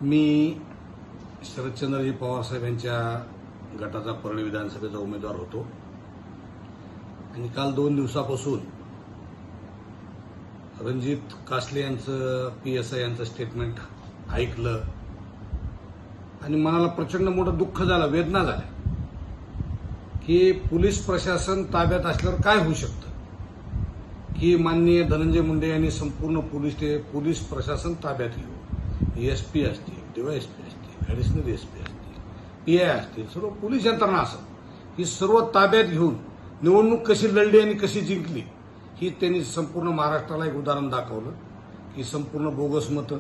मी शरदचंद्रजी पवार साहेब यांच्या गटाचा परळी विधानसभेचा उमेदवार होतो आणि काल 2 दिवसापासून रणजित कासले यांचं PSI यांचं स्टेटमेंट ऐकलं आणि मनाला प्रचंड मोठं दुःख झालं, वेदना झाल्या की पोलीस प्रशासन ताब्यात असल्यावर काय होऊ शकतं की माननीय धनंजय मुंडे यांनी संपूर्ण पोलीस प्रशासन ताब्यात घेऊ, SP असतील, DYSP असतील, ॲडिशनल SP असतील, PI असतील, सर्व पोलीस यंत्रणा असेल ही सर्व ताब्यात घेऊन निवडणूक कशी लढली आणि कशी जिंकली ही त्यांनी संपूर्ण महाराष्ट्राला एक उदाहरण दाखवलं की संपूर्ण बोगस मतं,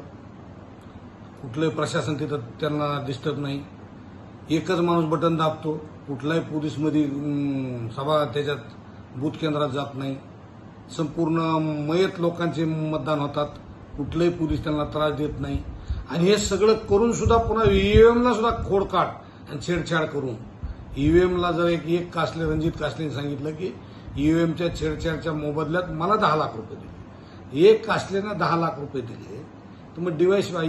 कुठलंही प्रशासन तिथं त्यांना डिस्टर्ब नाही, एकच माणूस बटन दाबतो, कुठलाही पोलीसमध्ये सभा त्याच्यात बूथ केंद्रात जात नाही, संपूर्ण मयत लोकांचे मतदान होतात, कुठलेही पोलीस त्यांना त्रास देत नाही आणि हे सगळं करून सुद्धा पुन्हा ईव्हीएमला सुद्धा खोडकाट आणि छेडछाड करून ईव्हीएमला जर एक कासले रणजित कासलेने सांगितलं की ईव्हीएमच्या छेडछाडच्या मोबदल्यात मला 10 लाख रुपये दिले, एक कासलेनं 10 लाख रुपये दिले, तर मग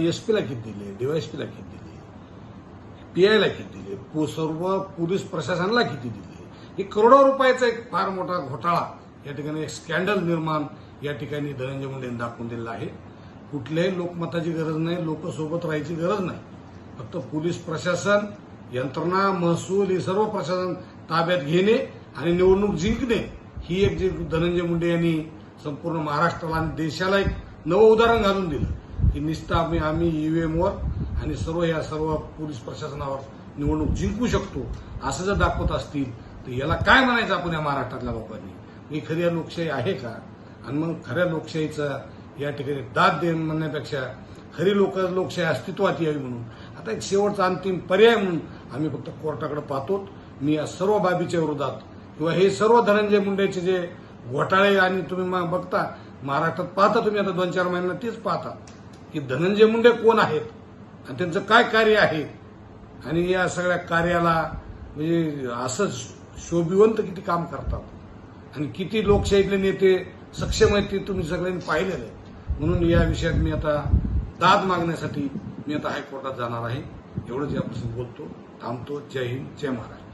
SP ला किती दिले, DYSP ला किती दिले, PI ला किती दिले, सर्व पोलीस प्रशासनाला किती दिले, हे करोडो रुपयाचा एक फार मोठा घोटाळा या ठिकाणी एक स्कॅन्डल निर्माण या ठिकाणी धनंजय मुंडे यांनी दाखवून दिलेला आहे. कुठल्याही लोकमताची गरज नाही, लोक सोबत राहायची गरज नाही, फक्त पोलीस प्रशासन यंत्रणा, महसूल हे सर्व प्रशासन ताब्यात घेणे आणि निवडणूक जिंकणे ही एक जे धनंजय मुंडे यांनी संपूर्ण महाराष्ट्राला आणि देशाला एक नवं उदाहरण घालून दिलं की निस्ता आम्ही ईव्हीएमवर आणि सर्व पोलीस प्रशासनावर निवडणूक जिंकू शकतो असं जर दाखवत असतील तर याला काय म्हणायचं आपण या महाराष्ट्रातल्या लोकांनी, ही खरी लोकशाही आहे का? आणि मग खऱ्या लोकशाहीचा या ठिकाणी दाद देणं म्हणण्यापेक्षा खरी लोकशाही अस्तित्वात यावी म्हणून आता एक शेवटचा अंतिम पर्याय म्हणून आम्ही फक्त कोर्टाकडे पाहतो. मी या सर्व बाबीच्या विरोधात किंवा हे सर्व धनंजय मुंडेचे जे घोटाळे आणि तुम्ही बघता महाराष्ट्रात पाहता, तुम्ही आता 2-4 महिन्यांना तेच पाहता की धनंजय मुंडे कोण आहेत आणि त्यांचं काय कार्य आहे आणि या सगळ्या कार्याला म्हणजे असं शोभिवंत किती काम करतात आणि किती लोकशाहीतले नेते सक्षम आहेत ते तुम्ही सगळ्यांनी पाहिलेलं आहे. म्हणून या विषयात मी आता दाद मागण्यासाठी मी आता हायकोर्टात जाणार आहे. एवढंच यापासून बोलतो, थांबतो. जय हिंद, जय महाराष्ट्र.